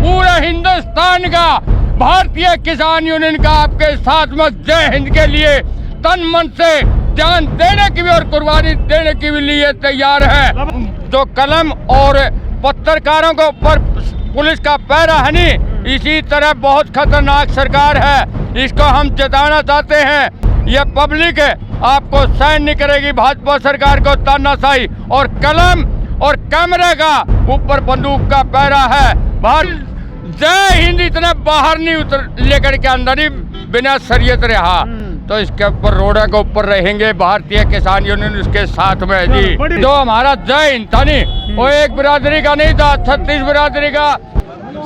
पूरे हिंदुस्तान का भारतीय किसान यूनियन का आपके साथ में जय हिंद के लिए तन मन से जान देने की भी और कुर्बानी देने की भी लिए तैयार है। जो कलम और पत्रकारों के ऊपर पुलिस का पैरा है नहीं, इसी तरह बहुत खतरनाक सरकार है। इसको हम चेताना चाहते हैं, ये पब्लिक आपको सहन नहीं करेगी। भाजपा सरकार को तानाशाही और कलम और कैमरे का ऊपर बंदूक का पैरा है। जय हिंद इतना बाहर नहीं उतर लेकर के अंदर ही बिना शरीयत रहा, तो इसके ऊपर रोडों के ऊपर रहेंगे। भारतीय किसान यूनियन उसके साथ में है जी। जो हमारा जय हिंद था नहीं, वो एक बिरादरी का नहीं था, 36 बिरादरी का।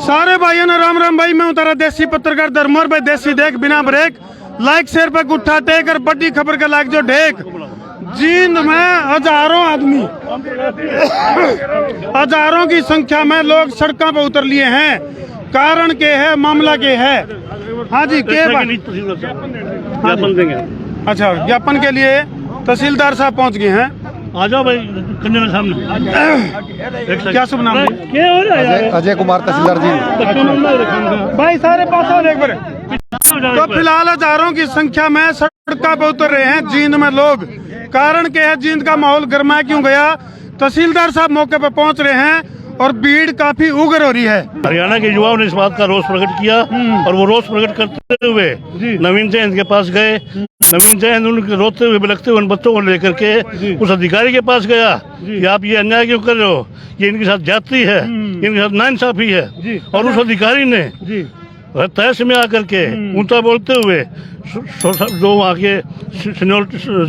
सारे भाइयों ने राम राम भाई, मैं उतारा देसी पत्रकार धर्मोर भाई, देसी देख बिना ब्रेक, लाइक शेयर पे गुट्ठा टेक और बड़ी खबर का लाइक जो ढेक। जींद में हजारों आदमी हजारों की संख्या में लोग सड़कों पर उतर लिए हैं। कारण के है, मामला के है। हाँ जी, के ज्ञापन देंगे। अच्छा, ज्ञापन के लिए तहसीलदार साहब पहुंच गए हैं। आ जाओ भाई, कंजन सामने। क्या शुभ नाम है? अजय कुमार तहसीलदार जी। भाई सारे पास आओ एक बार। तो फिलहाल हजारों की संख्या में सड़कों पर उतर रहे हैं जींद में लोग। कारण क्या है, जींद का माहौल गर्मा क्यों गया? तहसीलदार साहब मौके पर पहुंच रहे हैं और भीड़ काफी उग्र हो रही है। हरियाणा के युवाओं ने इस बात का रोष प्रकट किया और वो रोष प्रकट करते हुए नवीन जयंत के पास गए। नवीन जयंत उनके रोते हुए बिलखते हुए उन बच्चों को लेकर के उस अधिकारी के पास गया कि आप ये अन्याय क्यों कर रहे हो, ये इनके साथ जाति है, इनके साथ नाइंसाफी है। और उस अधिकारी ने तहस में आकर के ऊंचा बोलते हुए जो वहाँ के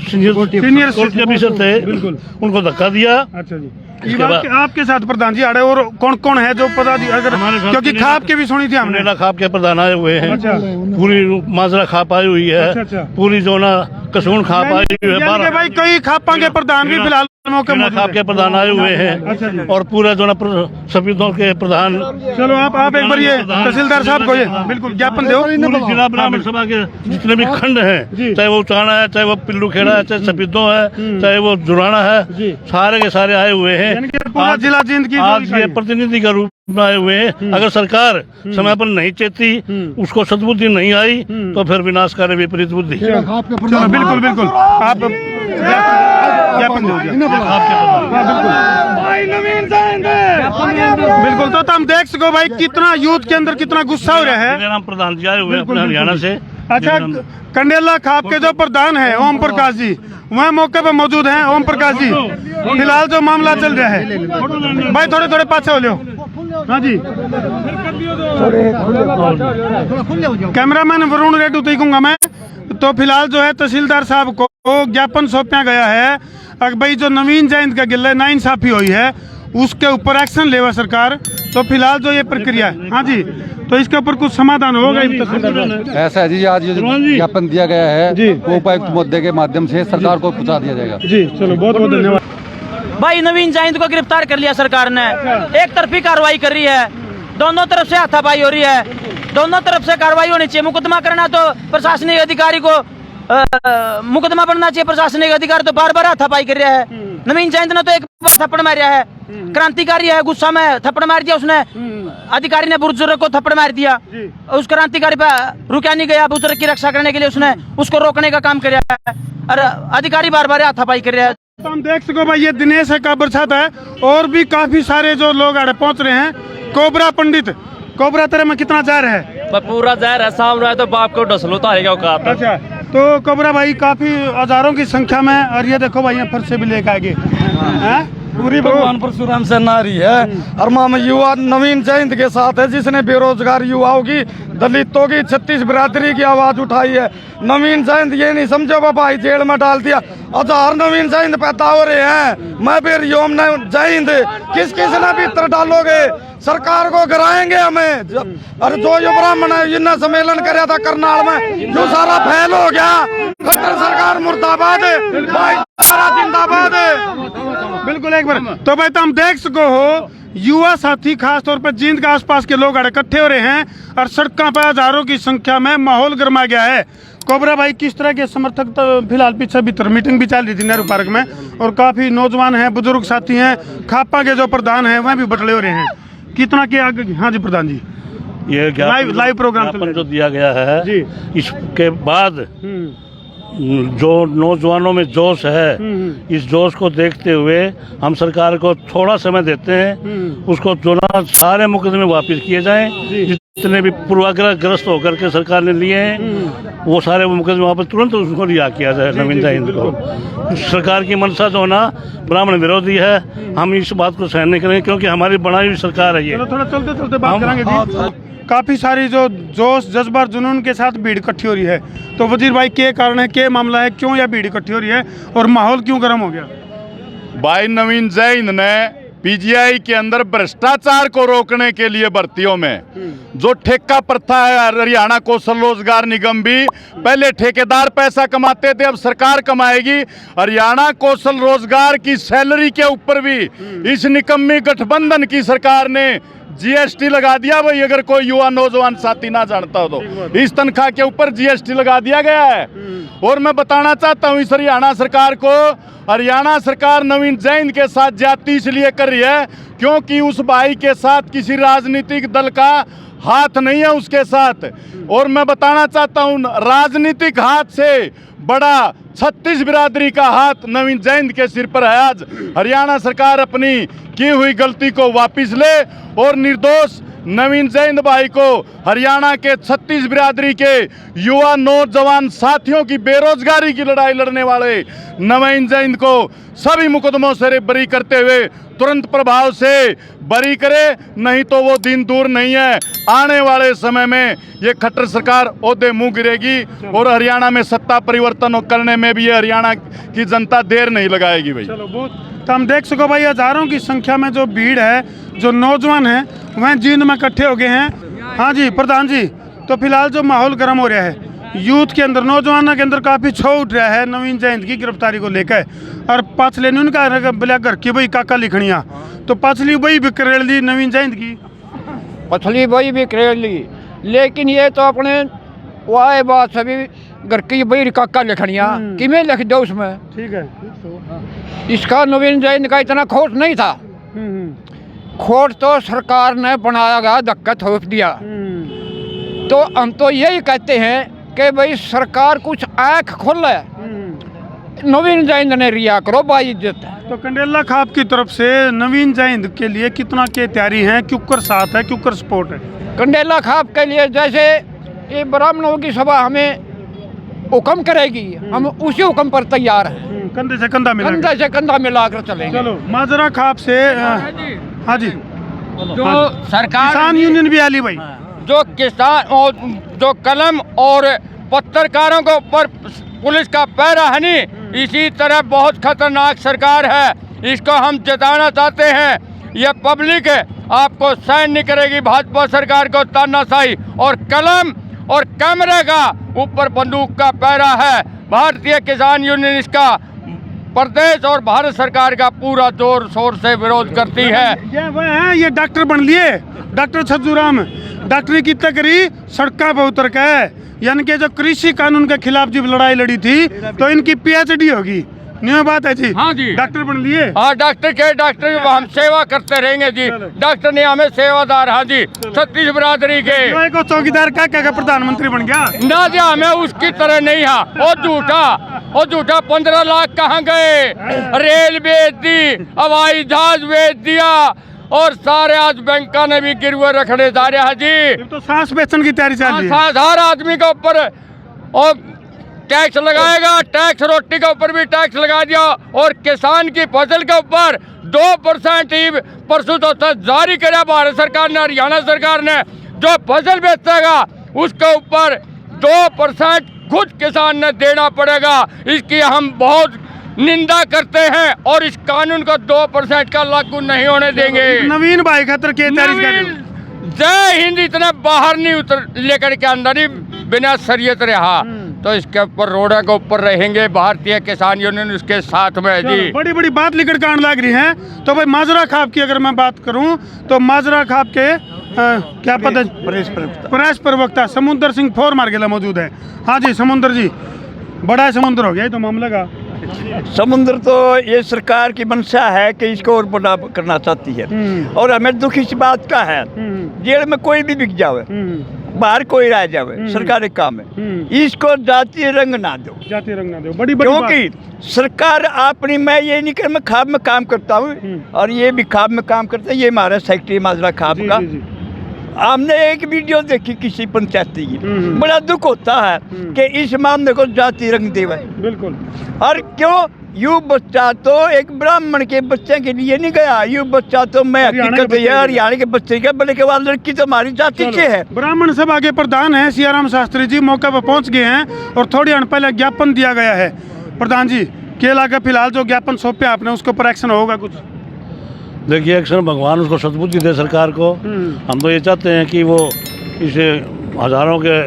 सीनियर ऑफिसर थे उनको धक्का दिया। अच्छा जी, आपके साथ प्रधान जी आड़े और कौन कौन है जो पता अगर, क्योंकि खाप के भी सुनी थी हमने। खाप के प्रधान आए हुए हैं। अच्छा। पूरी माजरा खाप आई हुई है। अच्छा। पूरी जो ना कसून खाप आई हुई है। भाई कई खापा के प्रधान भी फिलहाल खाप के प्रधान आए हुए हैं और पूरा जो ना सफेदों के प्रधान। चलो आप एक बार ये तहसीलदार साहब को ये बिल्कुल ज्ञापन दो। जिला ब्राह्मण सभा के जितने भी खंड हैं, चाहे वो उचाना है, चाहे वो पिल्लू खेड़ा है, चाहे सफेदों है, चाहे वो जुराना है, सारे के सारे आए हुए हैं। पूरा जिला जींद की आज ये प्रतिनिधि का रूप में आए हुए हैं। अगर सरकार समय पर नहीं चेती, उसको सद्बुद्धि नहीं आई, तो फिर विनाशकारी विपरीत बुद्धि। बिल्कुल बिल्कुल आप ज्ञापन बिल्कुल। तो हम देख सको भाई कितना यूथ के अंदर कितना गुस्सा हो रहा है। मेरा नाम प्रधान जी आए हुए हैं हरियाणा से। अच्छा, कंडेला खाप के जो प्रधान है ओम प्रकाश जी, वह मौके पर मौजूद हैं। ओम प्रकाश जी, फिलहाल जो मामला चल रहा है भाई, थोड़े थोड़े पाछे हो लो। हाँ जी, कैमरामैन वरुण रेड्डी देखूंगा मैं। तो फिलहाल जो है तहसीलदार साहब को ज्ञापन सौंपा गया है कि भाई जो नवीन जयंत का गिल्ला नाइंसाफी हुई है उसके ऊपर एक्शन लेवा सरकार। तो फिलहाल जो ये प्रक्रिया है, हाँ जी, तो इसके ऊपर कुछ समाधान होगा। ऐसा है जी, आज ये ज्ञापन दिया गया है वो उपायुक्त मुद्दे के माध्यम से सरकार को पहुंचा दिया जाएगा जी। चलो बहुत बहुत धन्यवाद। भाई नवीन जयंत को गिरफ्तार कर लिया सरकार ने, एक तरफी कार्रवाई कर रही है, दोनों तरफ से हाथापाई हो रही है, दोनों तरफ से कार्रवाई होनी चाहिए। मुकदमा करना तो प्रशासनिक अधिकारी को मुकदमा बनना चाहिए, प्रशासनिक अधिकारी तो बार बार हाथापाई कर रहा है। नवीन जयंत ने तो एक बार थप्पड़ मारा है, क्रांतिकारी है, गुस्सा में थप्पड़ मार दिया उसने। अधिकारी ने बुजुर्ग को थप्पड़ मार दिया, उस क्रांतिकारी पे रुका नहीं गया, बुजुर्ग की रक्षा करने के लिए उसने उसको रोकने का काम कर रहा है और अधिकारी बार बार हाथापाई कर रहा है। तो हम देख सको भाई, ये दिनेश है का बरसात है और भी काफी सारे जो लोग आड़े पहुंच रहे हैं। कोबरा पंडित, कोबरा तेरे में कितना जहर है? पूरा जहर है, सामने है तो बाप को डसलो तो आएगा औकात। अच्छा, तो कोबरा भाई काफी हजारों की संख्या में, और ये देखो भाई फर से भी लेकर आगे पूरी भगवान परशुराम से नारी है। और माम युवा नवीन जयंत के साथ है, जिसने बेरोजगार युवाओं की, दलितों की, 36 बिरादरी की आवाज उठाई है। नवीन जयंत ये नहीं समझो भाई जेल में डाल दिया, हजार नवीन जयंत पैदा हो रहे हैं। मैं फिर योम जयंत किस किस ने भीतर डालोगे? सरकार को गिराएंगे हमें। अरे जो यो ब्राह्मण है जिन्ना सम्मेलन कराया था करनाल में, जो सारा फैल हो गया। खट्टर सरकार मुर्दाबाद, जिंदाबाद। बिल्कुल एक बार तो भाई तुम देख सको हो, युवा साथी खास तौर पर जींद के आसपास के लोग इकट्ठे हो रहे हैं और सड़कों पर हजारों की संख्या में माहौल गर्मा गया है। कोबरा भाई किस तरह के समर्थक तो फिलहाल पीछे भीतर मीटिंग भी चल रही थी नेहरू पार्क में और काफी नौजवान हैं, बुजुर्ग साथी हैं, खापा के जो प्रधान हैं वह भी बटले हो रहे हैं। कितना के आगे? हाँ जी प्रधान जी, ये लाइव प्रोग्राम चल रहा है। जो दिया गया है जी। इसके बाद जो नौजवानों में जोश है, इस जोश को देखते हुए हम सरकार को थोड़ा समय देते हैं, उसको जो ना सारे मुकदमे वापस किए जाएं, जितने भी पूर्वाग्रहग्रस्त होकर के सरकार ने लिए हैं वो सारे मुकदमे वापस तुरंत उसको रिहा किया जाए नवीन जयंत को। सरकार की मंशा जो ना ब्राह्मण विरोधी है, हम इस बात को सहन नहीं करेंगे, क्योंकि हमारी बनाई हुई सरकार है ये। चलो थोड़ा चलते चलते बात करेंगे जी। काफी सारी जो जोश जज्बा जुनून के साथ भीड़ इकट्ठी हो रही है, तो वजीर भाई क्या कारण है, क्या मामला है, क्यों यह भीड़ इकट्ठी हो रही है और माहौल क्यों गर्म हो गया? भाई नवीन जैन ने पीजीआई के अंदर भ्रष्टाचार को रोकने के लिए भर्तियों में जो ठेका प्रथा है, हरियाणा कौशल रोजगार निगम भी पहले ठेकेदार पैसा कमाते थे, अब सरकार कमाएगी। हरियाणा कौशल रोजगार की सैलरी के ऊपर भी इस निकम्मी गठबंधन की सरकार ने जीएसटी लगा दिया। भाई अगर कोई युवा नौजवान साथी ना जानता हो तो इस तनख्वाह के ऊपर जीएसटी लगा दिया गया है। और मैं बताना चाहता हूं इस हरियाणा सरकार को, हरियाणा सरकार नवीन जैन के साथ ज्यादती इसलिए कर रही है क्योंकि उस भाई के साथ किसी राजनीतिक दल का हाथ नहीं है उसके साथ। और मैं बताना चाहता हूं राजनीतिक हाथ से बड़ा छत्तीस बिरादरी का हाथ नवीन जैन के सिर पर है। आज हरियाणा सरकार अपनी की हुई गलती को वापस ले और निर्दोष नवीन जैन भाई को, हरियाणा के छत्तीस बिरादरी के युवा नौजवान साथियों की बेरोजगारी की लड़ाई लड़ने वाले नवीन जैन को सभी मुकदमों से बरी करते हुए तुरंत प्रभाव से बरी करे, नहीं तो वो दिन दूर नहीं है। आने वाले समय में ये खट्टर सरकार ओहदे मुंह गिरेगी और हरियाणा में सत्ता परिवर्तन करने में भी ये हरियाणा की जनता देर नहीं लगाएगी। भाई चलो तो हम देख सको भाई हजारों की संख्या में जो भीड़ है, जो नौजवान हैं वह जींद में इकट्ठे हो गए हैं। हाँ जी प्रधान जी, तो फिलहाल जो माहौल गर्म हो रहा है यूथ के अंदर, नौजवानों के अंदर काफी छो उठ रहा है नवीन जयंत की गिरफ्तारी को लेकर, और पछले ने उनका बोला घर की भाई काका लिखनिया, तो पछली वही भी करेड़ ली नवीन जयंत की, पछली वही भी करेड़ ली, लेकिन ये तो अपने वाह बात सभी घर की वही काका लिखनिया किमें लिख दो उसमें। ठीक है, इसका नवीन जयंत का इतना खोट नहीं था, खोट तो सरकार ने बनाया गया, धक्का थोप दिया। तो हम तो यही कहते हैं कि भाई सरकार कुछ आँख खोले, नवीन जयंत ने रिया करो भाई इज्जत। तो कंडेला खाप की तरफ से नवीन जयंत के लिए कितना के तैयारी है, क्योंकर साथ है, क्योंकर सपोर्ट है? कंडेला खाप के लिए जैसे ये ब्राह्मणों की सभा हमें हुक्म करेगी, हम उसी हुक्म पर तैयार हैं, कंधे से कंधा मिला, कंधे से कंधा मिलाकर चलेंगे। चलो माजरा खाप से हाँ जी, जो सरकार किसान यूनियन भी आली भाई, जो किसान और जो कलम और पत्रकारों के ऊपर पुलिस का पैरा है नी, इसी तरह बहुत खतरनाक सरकार है, इसको हम जताना चाहते हैं। ये पब्लिक आपको सहन नहीं करेगी भाजपा सरकार को, तानाशाही और कलम और कैमरे का ऊपर बंदूक का पैरा है। भारतीय किसान यूनियन इसका प्रदेश और भारत सरकार का पूरा जोर शोर से विरोध करती है। ये वह है, ये डॉक्टर बन लिए, डॉक्टर छज्जूराम डॉक्टरी की तकरी सड़कों पर उतर के, यानी कि जो कृषि कानून के खिलाफ जब लड़ाई लड़ी थी तो इनकी पीएचडी होगी, न्यू बात है जी। हाँ जी, डॉक्टर बन लिए। हाँ डॉक्टर के डॉक्टर हम सेवा करते रहेंगे जी, डॉक्टर ने हमें सेवादार। हाँ जी, छत्तीस बिरादरी के को चौकीदार का प्रधानमंत्री बन गया ना जी, हमें उसकी तरह नहीं है। और झूठा 15 लाख कहाँ गए, रेल बेच दी, हवाई जहाज बेच दिया, और सारे आज बैंका ने भी गिरवे रखने जा रहे हैं जी। तो सांस बेचने की तैयारी चल रही है, हर आदमी के ऊपर और टैक्स लगाएगा, टैक्स रोटी के ऊपर भी टैक्स लगा दिया, और किसान की फसल के ऊपर 2% ही प्रस्तुत जारी किया भारत सरकार ने, हरियाणा सरकार ने। जो फसल बेचेगा उसके ऊपर 2% खुद किसान ने देना पड़ेगा। इसकी हम बहुत निंदा करते हैं और इस कानून को 2% का लागू नहीं होने देंगे। नवीन भाई खतर के जय हिंद इतना बाहर नहीं उतर लेकर के अंदर ही बिना शरीयत रहा, तो इसके ऊपर रोडों के ऊपर रहेंगे। भारतीय किसान यूनियन उसके साथ में है जी। बड़ी बड़ी बात लेकर के आने लग रही है। तो भाई माजरा खाप की अगर मैं बात करूं तो माजरा खाप के क्या पद है? प्रेस प्रवक्ता समुद्र सिंह फोर मार्गेला मौजूद है। हाँ जी समुद्र जी, बड़ा समुद्र हो गया ये तो मामला का। समुद्र तो ये सरकार की मंशा है कि इसको और बड़ा करना चाहती है और हमें दुख इस बात का है जेल में कोई भी बिक जावे बाहर कोई रह जावे सरकारी काम है इसको जातीय रंग ना दो बड़ी क्योंकि सरकार अपनी मैं ये नहीं कर मैं खाब में काम करता हूँ और ये भी खाब में काम करता है ये हमारा सेक्रेटरी माजरा खाब का हमने एक वीडियो देखी किसी पंचायती की बड़ा दुख होता है कि इस मामले को जाति रंग देवे बिल्कुल और क्यों यू बच्चा तो एक ब्राह्मण के बच्चे के लिए नहीं गया यू बच्चा तो मैं हकीकत हरियाणा के बच्चे का बल्कि वाल लड़की तो हमारी जाति से है। ब्राह्मण सभा के प्रधान है सियाराम शास्त्री जी मौके पर पहुंच गए हैं और थोड़ी देर पहले ज्ञापन दिया गया है। प्रधान जी केला का फिलहाल जो ज्ञापन सौंपे आपने उसके ऊपर एक्शन होगा कुछ? देखिए एक्शन भगवान उसको सद्बुद्धि दे सरकार को। हम तो ये चाहते हैं कि वो इस हज़ारों के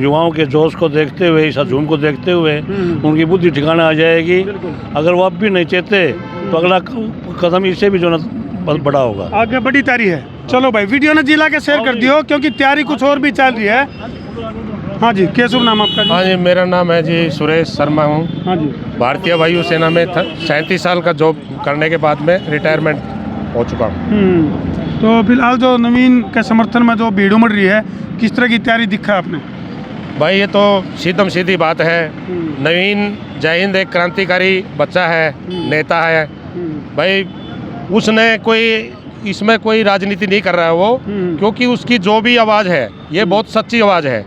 युवाओं के जोश को देखते हुए इस हजूम को देखते हुए उनकी बुद्धि ठिकाने आ जाएगी। अगर वो अब भी नहीं चाहते तो अगला कदम इससे भी जो न बड़ा होगा आगे बड़ी तैयारी है। चलो भाई वीडियो ने जिला के शेयर कर दियो क्योंकि तैयारी कुछ और भी चल रही है। हाँ जी क्या शुभ नाम आपका? हाँ जी मेरा नाम है जी सुरेश शर्मा हूँ। हाँ जी भारतीय वायु सेना में 37 साल का जॉब करने के बाद में रिटायरमेंट हो चुका हूँ। तो फिलहाल जो नवीन के समर्थन में जो भीड़ उमड़ रही है किस तरह की तैयारी दिखा आपने? भाई ये तो सीधम सीधी बात है। नवीन जय हिंद एक क्रांतिकारी बच्चा है नेता है भाई उसने कोई इसमें कोई राजनीति नहीं कर रहा है वो क्योंकि उसकी जो भी आवाज़ है ये बहुत सच्ची आवाज़ है।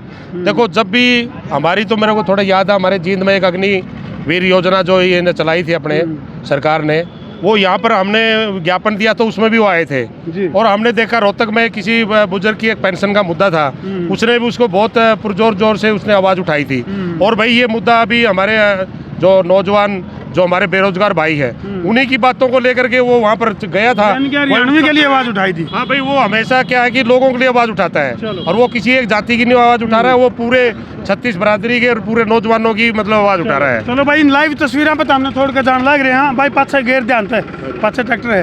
देखो जब भी हमारी तो मेरे को थोड़ा याद है हमारे जींद में एक अग्निवीर योजना जो ये चलाई थी अपने सरकार ने वो यहाँ पर हमने ज्ञापन दिया तो उसमें भी वो आए थे और हमने देखा रोहतक में किसी बुजुर्ग की एक पेंशन का मुद्दा था उसने भी उसको बहुत पुरजोर जोर से उसने आवाज़ उठाई थी। और भाई ये मुद्दा अभी हमारे जो नौजवान जो हमारे बेरोजगार भाई है उन्हीं की बातों को लेकर के वो वहाँ पर गया था हरियाणवी के लिए आवाज़ उठाई थी। हाँ भाई वो हमेशा क्या है कि लोगों के लिए आवाज़ उठाता है और वो किसी एक जाति की नहीं आवाज़ उठा रहा है वो पूरे 36 बरादरी के और पूरे नौजवानों की मतलब आवाज़ उठा रहा है। चलो भाई इन लाइव तस्वीरों पर हमने छोड़ कर जान लग रहे हैं भाई पाछे गेर ध्यान है पाछे ट्रैक्टर है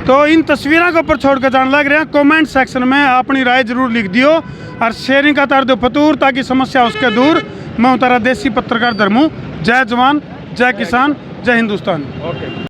तो इन तस्वीरों के ऊपर छोड़ कर जान लग रहे हैं। कमेंट सेक्शन में अपनी राय जरूर लिख दियो और शेयरिंग का तार दो फतूर ताकि समस्या उसके दूर। मैं उतारा देसी पत्रकार धर्मू। जय जवान जय किसान जय हिंदुस्तान।